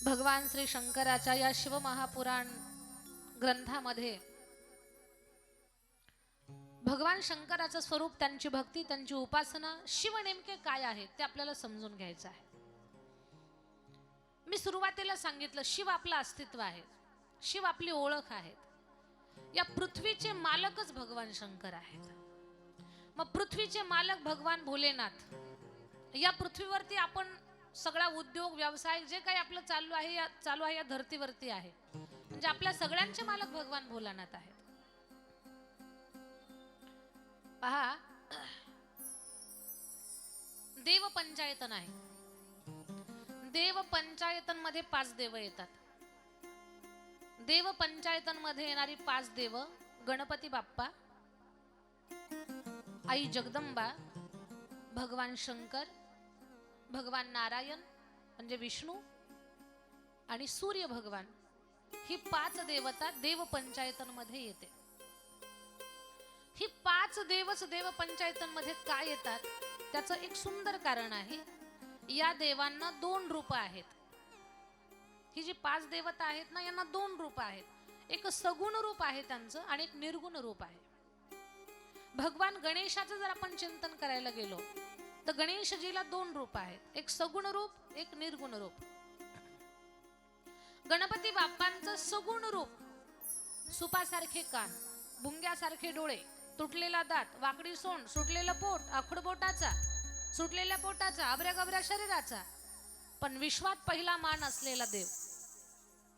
भगवान श्री शंकराच्या या शिवमहापुराण ग्रंथामध्ये भगवान शंकराचं स्वरूप, त्यांची भक्ती, त्यांची उपासना, शिव नेमके काय आहे ते आपल्याला समजून घ्यायचं आहे. मी सुरुवातीला सांगितलं, शिव आपलं अस्तित्व आहे, शिव आपली ओळख आहे. या पृथ्वीचे मालकच भगवान शंकर आहेत. मग पृथ्वीचे मालक भगवान भोलेनाथ, या पृथ्वीवरती आपण सगळा उद्योग व्यवसाय जे काही आपलं चालू आहे या धर्तीवरती आहे, म्हणजे आपल्या सगळ्यांचे मालक भगवान भोलानाथ आहेत. पहा, देव पंचायतन आहे. देव पंचायतन मध्ये 5 देव येतात. देव पंचायतन मध्ये येणारी 5 देव: गणपती बाप्पा, आई जगदंबा, भगवान शंकर, भगवान नारायण म्हणजे विष्णू आणि सूर्य भगवान. ही 5 देवता देव पंचायतन मध्ये येते. ही 5 देवच देव पंचायतन मध्ये काय येतात त्याचं एक सुंदर कारण आहे. या देवांना 2 रूप आहेत. ही जी 5 देवता आहेत ना, यांना 2 रूप आहेत. एक सगुण रूप आहे त्यांचं आणि एक निर्गुण रूप आहे. भगवान गणेशाचं जर आपण चिंतन करायला गेलो तर गणेशजीला 2 रूप आहेत, एक सगुण रूप, एक निर्गुण रूप. गणपती बाप्पांचं सगुण रूप: सुपासारखे कान, भुंग्यासारखे डोळे, तुटलेला दात, वाकडी सोंड, सुटलेलं पोट, आखडबोटाचा, सुटलेल्या पोटाचा, आबऱ्यागबऱ्या शरीराचा, पण विश्वात पहिला मान असलेला देव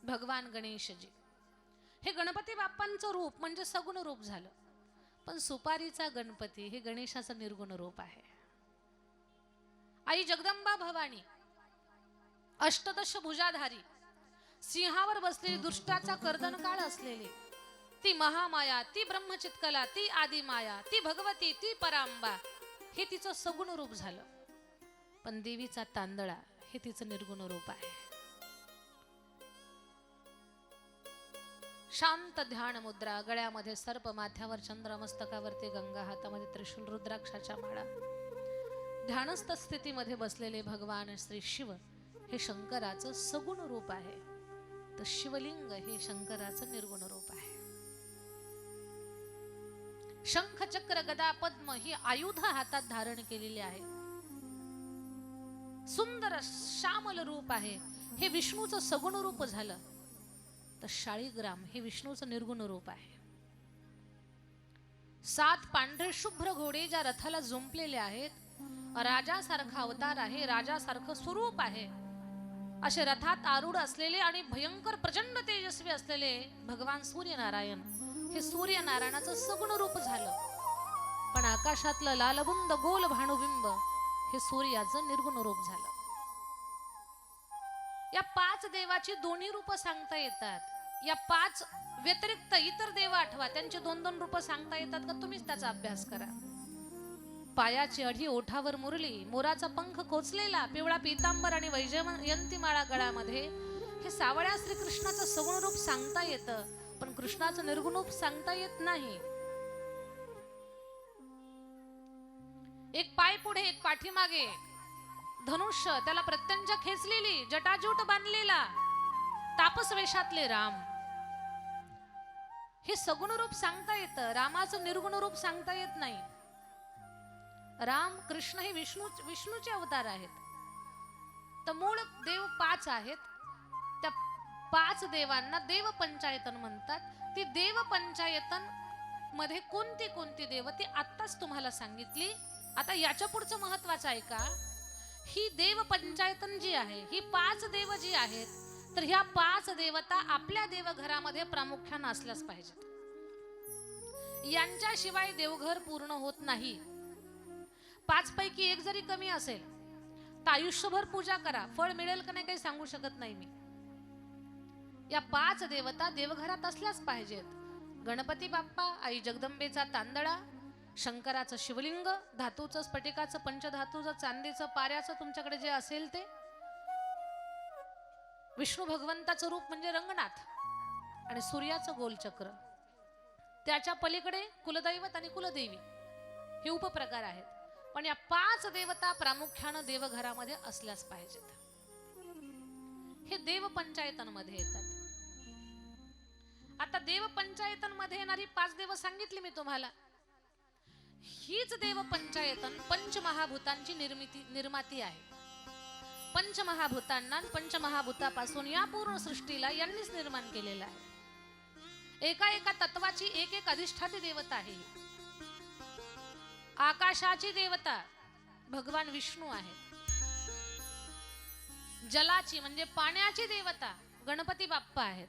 भगवान गणेशजी. हे गणपती बाप्पांचं रूप म्हणजे सगुण रूप झालं. पण सुपारीचा गणपती हे गणेशाचं निर्गुण रूप आहे. आई जगदंबा भवानी अष्टदश भुजाधारी, सिंहावर बसलेली, दुष्टाचा कर्दनकाळ असलेली ती महामाया, ती ब्रह्मचित्कला, ती आदिमाया, ती भगवती, ती परांबा, हे तिचं सगुण रूप झालं. पण देवीचा तांदळा हे तिचं निर्गुण रूप आहे. शांत ध्यान मुद्रा, गळ्यामध्ये सर्प, माथ्यावर चंद्र, मस्तकावरती गंगा, हातामध्ये त्रिशूल, रुद्राक्षाच्या माळा, ध्यानस्थ स्थितीमध्ये बसलेले भगवान श्री शिव हे शंकराचं सगुण रूप आहे. तर शिवलिंग हे शंकराचं निर्गुण रूप आहे. शंख, चक्र, गदा, पद्म ही आयुध हातात धारण केलेली आहे. सुंदर श्यामल रूप आहे, हे विष्णूचं सगुण रूप झालं. तर शाळीग्राम हे विष्णूचं निर्गुण रूप आहे. 7 पांढरे शुभ्र घोडे ज्या रथाला जुंपलेले आहेत, राजासारखा अवतार आहे, राजासारखं स्वरूप आहे, असे रथात आरूढ असलेले आणि भयंकर प्रचंड तेजस्वी असलेले भगवान सूर्यनारायण हे सूर्यनारायणाचं सगुण रूप झालं. पण आकाशातलं लालबुंद गोल भानुबिंब हे सूर्याचं निर्गुण रूप झालं. या 5 देवाची दोन्ही रूप सांगता येतात. या 5 व्यतिरिक्त इतर देव आठवा, त्यांची 2-2 रूप सांगता येतात का? तुम्हीच त्याचा अभ्यास करा. पायाची अढी, ओठावर मुरली, मोराचा पंख कोचलेला, पिवळा पीतांबर आणि वैजयंती माळा गळ्यामध्ये, हे सावळ्या श्रीकृष्णाचं सगुण रूप सांगता येतं, पण कृष्णाचं निर्गुण रूप सांगता येत नाही. एक पाय पुढे, एक पाठीमागे, धनुष्य, त्याला प्रत्यंचा खेचलेली, जटाजूट बांधलेला, तापस वेशातले राम, हे सगुण रूप सांगता येतं. रामाचं निर्गुण रूप सांगता येत नाही. राम कृष्ण हे विष्णूचे अवतार आहेत. तर मूळ देव 5 आहेत. त्या 5 देवांना देव पंचायतन म्हणतात. ती देव पंचायतन मध्ये कोणती कोणती देव ती आत्ताच तुम्हाला सांगितली. आता याच्या पुढचं महत्वाचं आहे का, ही देव पंचायतन जी आहे, ही 5 देव जी आहेत, तर ह्या 5 देवता आपल्या देवघरामध्ये प्रामुख्याने असल्याच पाहिजेत. यांच्याशिवाय देवघर पूर्ण होत नाही. 5 पैकी एक जरी कमी असेल तर आयुष्यभर पूजा करा, फळ मिळेल का नाही काही सांगू शकत नाही मी. या 5 देवता देवघरात असल्याच पाहिजेत. गणपती बाप्पा, आई जगदंबेचा तांदळा, शंकराचं शिवलिंग, धातूचं, स्फटिकाचं, पंचधातूचं, चांदीचं, पाऱ्याचं, तुमच्याकडे जे असेल ते, विष्णू भगवंताचं रूप म्हणजे रंगनाथ आणि सूर्याचं गोलचक्र, त्याच्या पलीकडे कुलदैवत आणि कुलदेवी हे उपप्रकार आहेत. पण या 5 देवता प्रामुख्याने देवघरामध्ये असल्याच पाहिजेत. हे देव पंचायतांमध्ये येतात. आता देव पंचायतांमध्ये येणारी 5 देव सांगितली मी तुम्हाला. हीच देव पंचायतन पंचमहाभूतांची निर्माती आहे. पंचमहाभूतांना पंचमहाभूतापासून या पूर्ण सृष्टीला यांनीच निर्माण केलेलं आहे. एका एका तत्वाची एक एक अधिष्ठाती देवता आहे. आकाशाची देवता भगवान विष्णू आहे. जलाची म्हणजे पाण्याची देवता गणपती बाप्पा आहेत.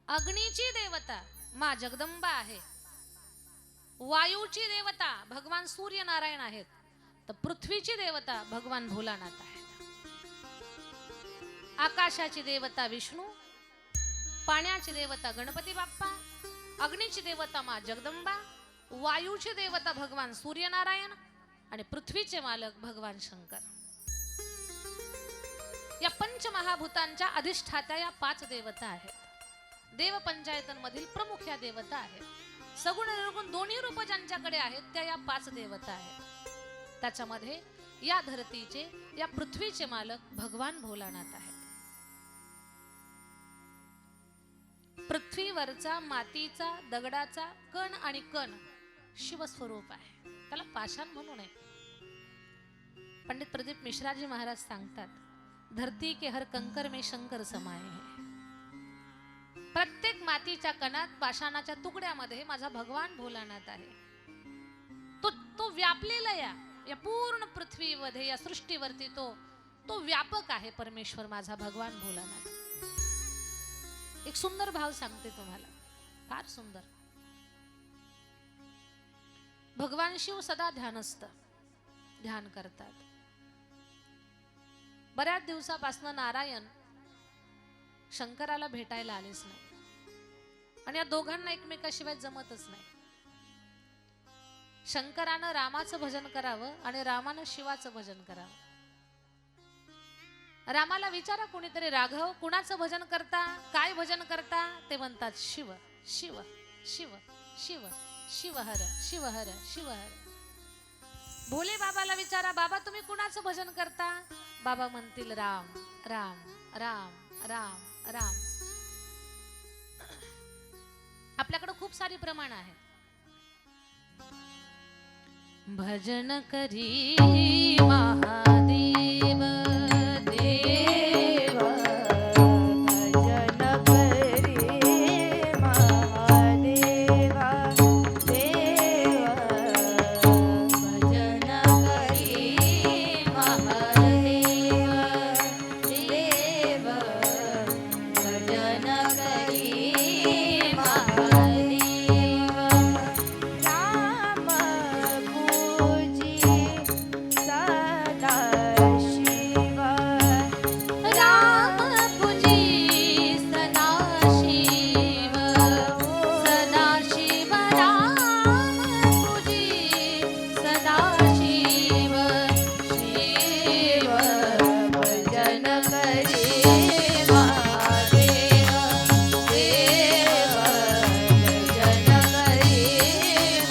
अग्नीची देवता माँ जगदंबा आहे. वायूची देवता भगवान सूर्यनारायण आहेत. तर पृथ्वीची देवता भगवान भोलानाथ आहेत. आकाशाची देवता विष्णू, पाण्याची देवता गणपती बाप्पा, अग्नीची देवता माँ जगदंबा, वायूची देवता भगवान सूर्यनारायण आणि पृथ्वीचे मालक भगवान शंकर. या पंचमहाभूतांच्या अधिष्ठात्या या 5 देवता आहेत. देव पंचायतांमधील प्रमुख या देवता आहेत. सगुण निर्गुण दोन्ही रूप ज्यांच्याकडे आहेत त्या या 5 देवता आहेत. त्याच्यामध्ये या धरतीचे या पृथ्वीचे मालक भगवान भोलानाथ आहेत. पृथ्वीवरचा मातीचा दगडाचा कण आणि कण शिवस्वरूप आहे. त्याला पाषाण म्हणू नये. पंडित प्रदीप मिश्राजी महाराज सांगतात, धरती के हर कंकर में शंकर समाये है. प्रत्येक मातीच्या कणात पाषाणाच्या तुकड्यामध्ये माझा भगवान भोलानाथ आहे. तो व्यापलेला या पूर्ण पृथ्वीमध्ये या सृष्टीवरती तो व्यापक आहे. परमेश्वर माझा भगवान भोलानाथ. एक सुंदर भाव सांगते तुम्हाला, फार सुंदर. भगवान शिव सदा ध्यानस्थ, ध्यान करतात. बऱ्याच दिवसापासून नारायण शंकराला भेटायला आलेच नाही आणि या दोघांना एकमेकाशिवाय जमतच नाही. शंकरानं रामाचं भजन करावं आणि रामानं शिवाचं भजन करावं. रामाला विचारा कोणीतरी, राघव कुणाचं भजन करता, काय भजन करता? ते म्हणतात शिव शिव शिव शिव शिवहर शिवहर शिवहर. भोले बाबाला विचारा, बाबा तुम्ही कुणाचं भजन करता? बाबा म्हणतील राम राम राम राम राम. आपल्याकडे खूप सारी प्रमाण आहेत. भजन करी महादेव देव, भजन करी महादेव देव, भजन करी महादेव देव, भजन करी महादेव. राम पूजी सदा शिव, राम पूजी सदा शिव सदा शिव. राम पूजी सदा शिव शिव. भजन करी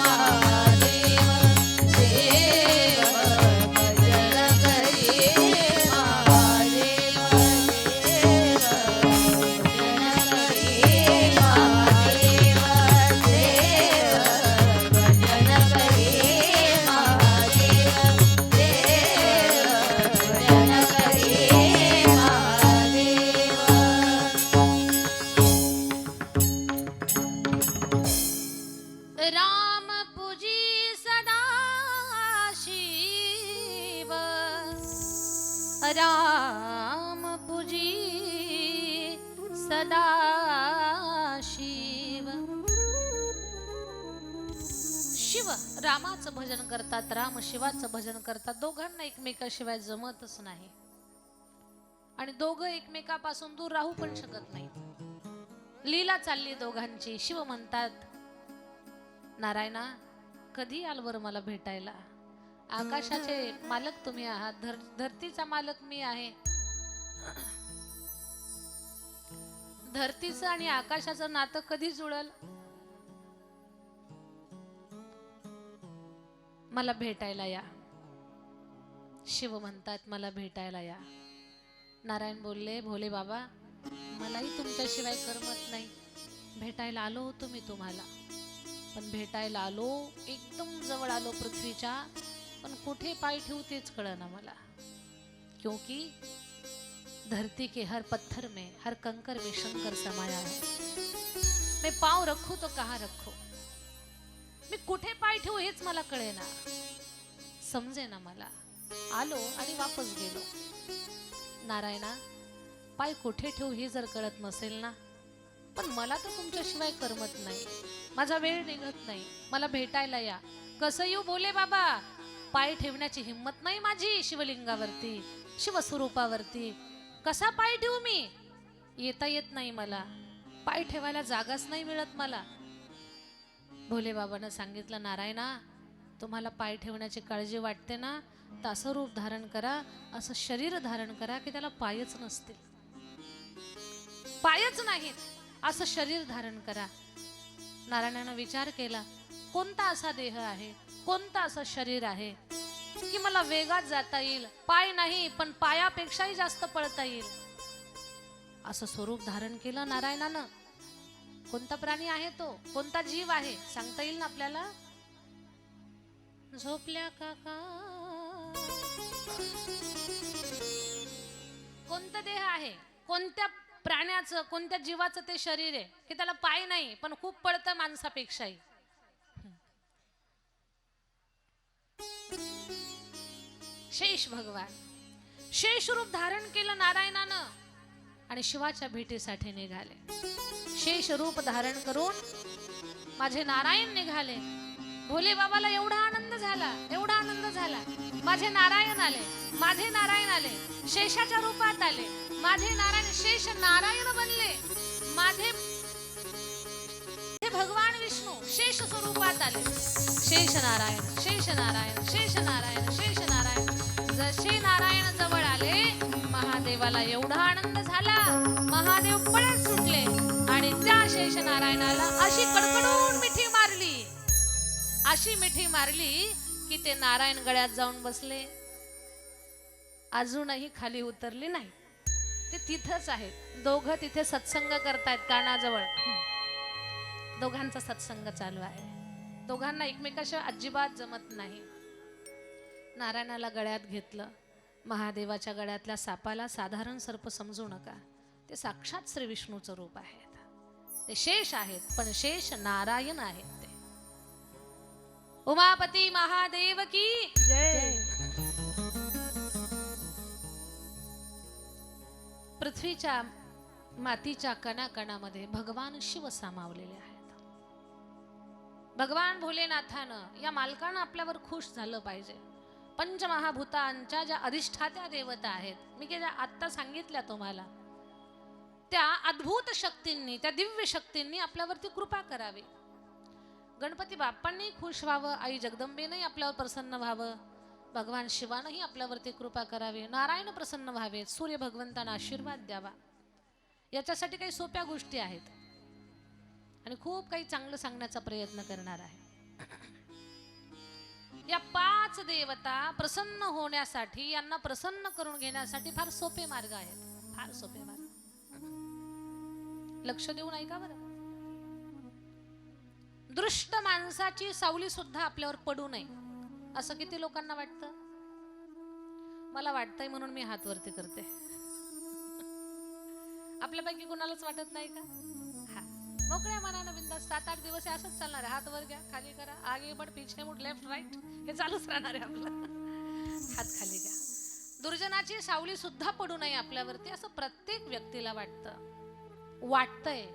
महादेव देव, भजन करी महादेव देव, भजन करी महादेव देव, भजन करी महादेव देव, भजन करी महादेव देव, भजन करी महादेव. राम पूजी सदा शिव, राम पूजी सदा शिव. शिव रामाचं भजन करतात, राम शिवाचं भजन करतात. दोघांना एकमेकाशिवाय जमतच नाही आणि दोघं एकमेकापासून दूर राहू पण शकत नाही. लीला चालली दोघांची. शिव म्हणतात, नारायणा कधी आल बर मला भेटायला? आकाशाचे मालक तुम्ही आहात, धरतीचा मालक मी आहे. धरतीचं आणि आकाशाचं नातं कधी जुळल? मला भेटायला या. शिव म्हणतात मला भेटायला या. नारायण बोलले, भोले बाबा मलाही तुमच्याशिवाय करमत नाही. भेटायला आलो होतो मी तुम्हाला, पण भेटायला आलो, एकदम जवळ आलो पृथ्वीच्या, पण कुठे पाय ठेवू तेच कळना मला. क्योंकि धरती के हर पत्थर में, हर कंकर में शंकर समाया है. मैं पाँव रखू तो कहाँ रखू, मी कुठे पाय ठेवू हेच मला कळेना, समजे ना मला. आलो आणि वापस गेलो. नारायणा, पाय कुठे ठेवू हे जर कळत नसेल ना, पण मला तर तुमच्याशिवाय करमत नाही, माझा वेळ निघत नाही, मला भेटायला या. कसं येऊ भोले बाबा, पाय ठेवण्याची हिंमत नाही माझी शिवलिंगावरती, शिवस्वरूपावरती. कसा पाय ठेवू मी, येता येत नाही मला, पाय ठेवायला जागाच नाही मिळत मला. भोले बाबांना सांगितलं, नारायणा तुम्हाला पाय ठेवण्याची काळजी वाटते ना, तर असं रूप धारण करा, असं शरीर धारण करा की त्याला पायच नसतील, पायच नाहीत, असं शरीर धारण करा. नारायणानं विचार केला, कोणता असा देह आहे, कोणता असं शरीर आहे की मला वेगात जाता येईल, पाय नाही पण पायापेक्षाही जास्त पळता येईल. असं स्वरूप धारण केलं नारायणानं. कोणता प्राणी आहे तो, कोणता जीव आहे, सांगता येईल ना आपल्याला? झोपल्या काका, कोणता देह आहे, कोणत्या प्राण्याचं, कोणत्या जीवाचं ते शरीर आहे की त्याला पाय नाही पण खूप पळतं माणसापेक्षाही? शेष भगवान. शेष रूप धारण केलं नारायणानं आणि शिवाच्या भेटीसाठी निघाले. शेष रूप धारण करून माझे नारायण निघाले. भोले बाबाला एवढा आनंद झाला, एवढा आनंद झाला. माझे नारायण आले, माझे नारायण आले, शेषाच्या रूपात आले. माझे नारायण शेष नारायण बनले. माझे भगवान विष्णू शेष स्वरूपात आले. शेष नारायण, शेष नारायण, शेष नारायण, शेष नारायण. जसे नारायण जवळ आले, महादेवाला एवढा आनंद झाला, महादेव पळत सुटले आणि त्या शेष नारायणाला अशी कडकडून मिठी मारली, अशी मिठी मारली की ते नारायण गळ्यात जाऊन बसले. अजूनही खाली उतरली नाही, ते तिथंच आहेत. दोघं तिथे सत्संग करतायत कानाजवळ. दोघांचा सत्संग चालू आहे. दोघांना एकमेकाशी अजिबात जमत नाही. नारायणाला गळ्यात घेतलं. महादेवाच्या गळ्यातल्या सापाला साधारण सर्प समजू नका, ते साक्षात श्री विष्णूचं रूप आहेत. ते शेष आहेत, पण शेष नारायण आहेत. ते उमापती महादेव की जय. पृथ्वीच्या मातीच्या कणाकणामध्ये भगवान शिव सामावलेले आहेत. भगवान भोलेनाथानं, या मालकानं आपल्यावर खुश झालं पाहिजे. पंचमहाभूतांच्या ज्या अधिष्ठात्या देवता आहेत, मी ज्या आत्ता सांगितल्या तुम्हाला, त्या अद्भुत शक्तींनी, त्या दिव्य शक्तींनी आपल्यावरती कृपा करावी. गणपती बाप्पांनी खुश व्हावं, आई जगदंबेनंही आपल्यावर प्रसन्न व्हावं, भगवान शिवानंही आपल्यावरती कृपा करावी, नारायण प्रसन्न व्हावेत, सूर्य भगवंतांना आशीर्वाद द्यावा. याच्यासाठी काही सोप्या गोष्टी आहेत आणि खूप काही चांगलं सांगण्याचा प्रयत्न करणार आहे. या 5 देवता प्रसन्न होण्यासाठी, यांना प्रसन्न करून घेण्यासाठी फार सोपे मार्ग आहेत, फार सोपे मार्ग. लक्ष देऊन ऐका बरं. दृष्ट माणसाची सावली सुद्धा आपल्यावर पडू नये, असं किती लोकांना वाटतं? मला वाटतंय म्हणून मी हात वरती करते. आपल्यापैकी कुणालाच वाटत नाही का? हा, मोकळ्या मनानं बिंदास 7-8 दिवस असंच चालणार आहे. हात वर घ्या, खाली करा, आगे बढ़, पीछे मुड, लेफ्ट राईट, हे चालूच राहणार आहे आपलं. हात खाली घ्या. दुर्जनाची सावली सुद्धा पडू नये आपल्यावरती, असं प्रत्येक व्यक्तीला वाटतंय,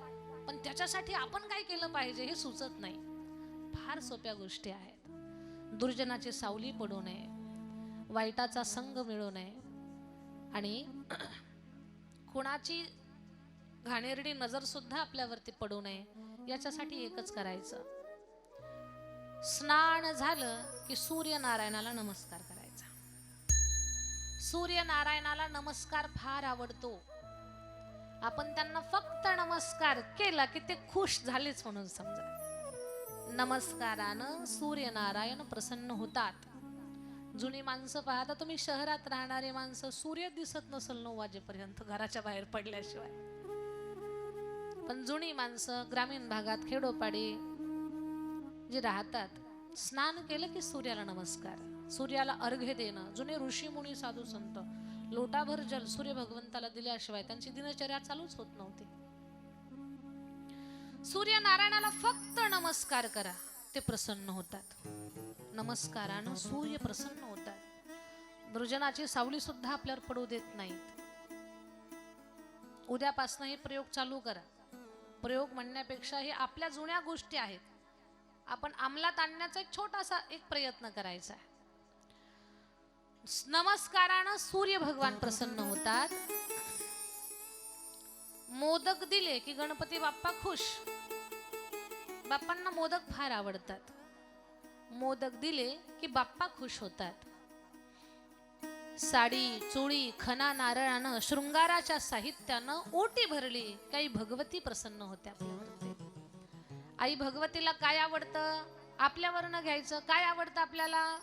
पण त्याच्यासाठी आपण काय केलं पाहिजे हे सुचत नाही. फार सोप्या गोष्टी आहेत. दुर्जनाची सावली पडू नये, वाईटाचा संग मिळू नये आणि कुणाची घाणेरडी नजर सुद्धा आपल्यावरती पडू नये. याच्यासाठी एकच करायचं, स्नान झालं की सूर्यनारायणाला नमस्कार करायचा. सूर्यनारायणाला नमस्कार फार आवडतो. आपण त्यांना फक्त नमस्कार केला की ते खुश झालेच म्हणून समजा. नमस्कारानं सूर्यनारायण प्रसन्न होतात. जुनी माणसं पहा, आता तुम्ही शहरात राहणारे माणसं, सूर्य दिसत नसेल 9 वाजेपर्यंत घराच्या बाहेर पडल्याशिवाय. पण जुनी माणसं ग्रामीण भागात खेडोपाडी जे राहतात, स्नान केलं की सूर्याला नमस्कार, सूर्याला अर्घ्य देणं. जुने ऋषी मुनी साधू संत लोटाभर जल सूर्य भगवंताला दिल्याशिवाय त्यांची दिनचर्या चालूच होत नव्हती. सूर्य नारायणाला फक्त नमस्कार करा, ते प्रसन्न होतात. नमस्कारानं सूर्य प्रसन्न होतात. दुर्जनाची सावली सुद्धा आपल्यावर पडू देत नाहीत. उद्यापासून हे प्रयोग चालू करा. प्रयोग म्हणण्यापेक्षा हे आपल्या जुन्या गोष्टी आहेत, आपण अंमलात आणण्याचा एक छोटासा एक प्रयत्न करायचा आहे. नमस्कारानं सूर्य भगवान प्रसन्न होतात. मोदक दिले की गणपती बाप्पा खुश. बाप्पांना मोदक फार आवडतात. मोदक दिले की बाप्पा खुश होतात. साडी चोळी खना नारळानं शृंगाराच्या साहित्यानं ओटी भरली काही भगवती प्रसन्न होते आपल्यावरती. आई भगवतीला काय आवडतं आपल्यावरनं घ्यायचं. काय आवडतं आपल्याला?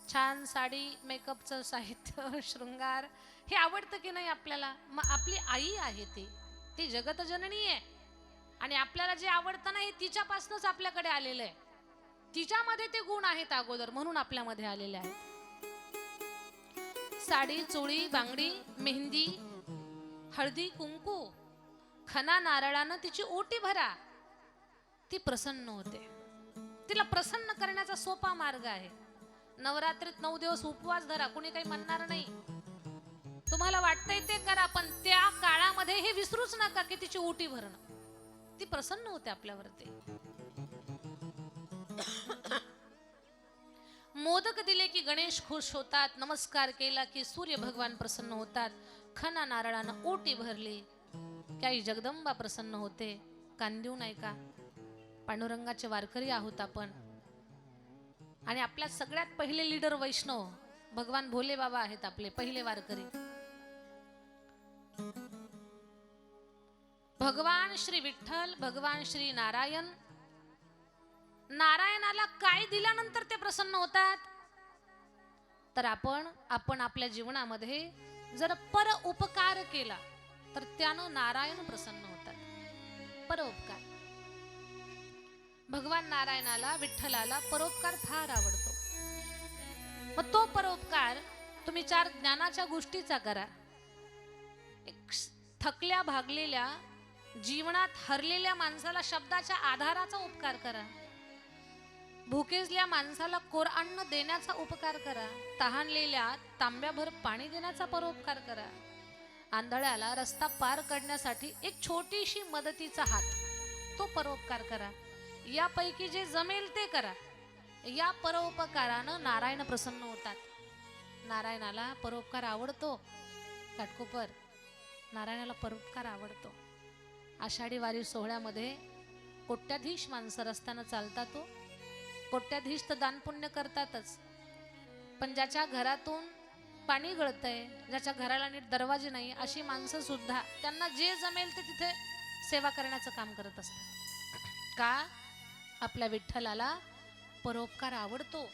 छान साडी, मेकअपचं साहित्य, शृंगार, हे आवडतं की नाही आपल्याला? मग आपली आई आहे ती जगत जननी आहे आणि आपल्याला जे आवडतं ना हे तिच्यापासूनच आपल्याकडे आलेलं आहे. तिच्यामध्ये ते गुण आहेत अगोदर, म्हणून आपल्यामध्ये आलेले आहेत. साडी चोळी बांगडी मेहंदी हळदी कुंकू खना नारळानं तिची ओटी भरा, ती प्रसन्न होते. तिला प्रसन्न करण्याचा सोपा मार्ग आहे. नवरात्रीत 9 दिवस उपवास धरा, कोणी काही म्हणणार नाही. तुम्हाला वाटतंय ते करा, पण त्या काळामध्ये हे विसरूच नका की तिची ओटी भरणं, ती प्रसन्न होते आपल्यावरती. मोदक दिले की गणेश खुश होतात. नमस्कार केला की सूर्य भगवान प्रसन्न होतात. खना नारळानं ओटी भरली काही जगदंबा प्रसन्न होते. कान देऊ नाही का? पांडुरंगाचे वारकरी आहोत आपण, आणि आपल्या सगळ्यात पहिले लीडर वैष्णव भगवान भोले बाबा आहेत आपले पहिले वारकरी. भगवान श्री विठ्ठल भगवान श्री नारायण, नारायणाला काय दिल्यानंतर ते प्रसन्न होतात? तर आपण आपल्या जीवनामध्ये जर पर उपकार केला तर त्यानं नारायण प्रसन्न होतात. परोपकार. भगवान नारायणाला विठ्ठलाला परोपकार फार आवडतो. मग तो परोपकार तुम्ही 4 ज्ञानाच्या गोष्टीचा करा. एक थकल्या भागलेल्या जीवनात हरलेल्या माणसाला शब्दाच्या आधाराचा उपकार करा. भुकेजल्या माणसाला कोरअन्न देण्याचा उपकार करा. तहानलेल्या तांब्याभर पाणी देण्याचा परोपकार करा. आंधळ्याला रस्ता पार करण्यासाठी एक छोटीशी मदतीचा हात, तो परोपकार करा. यापैकी जे जमेल ते करा. या परोपकारानं नारायण प्रसन्न होतात. नारायणाला परोपकार आवडतो. काटकोपर नारायणाला परोपकार आवडतो. आषाढी वारी सोहळ्यामध्ये कोट्याधीश माणसं रस्त्यानं चालतात. तो कोट्याधीश तर दानपुण्य करतातच, पण ज्याच्या घरातून पाणी गळतंय, ज्याच्या घराला नीट दरवाजे नाही, अशी माणसं सुद्धा त्यांना जे जमेल ते तिथे सेवा करण्याचं काम करत असतात. का? आपल्या विठ्ठलाला परोपकार आवडतो.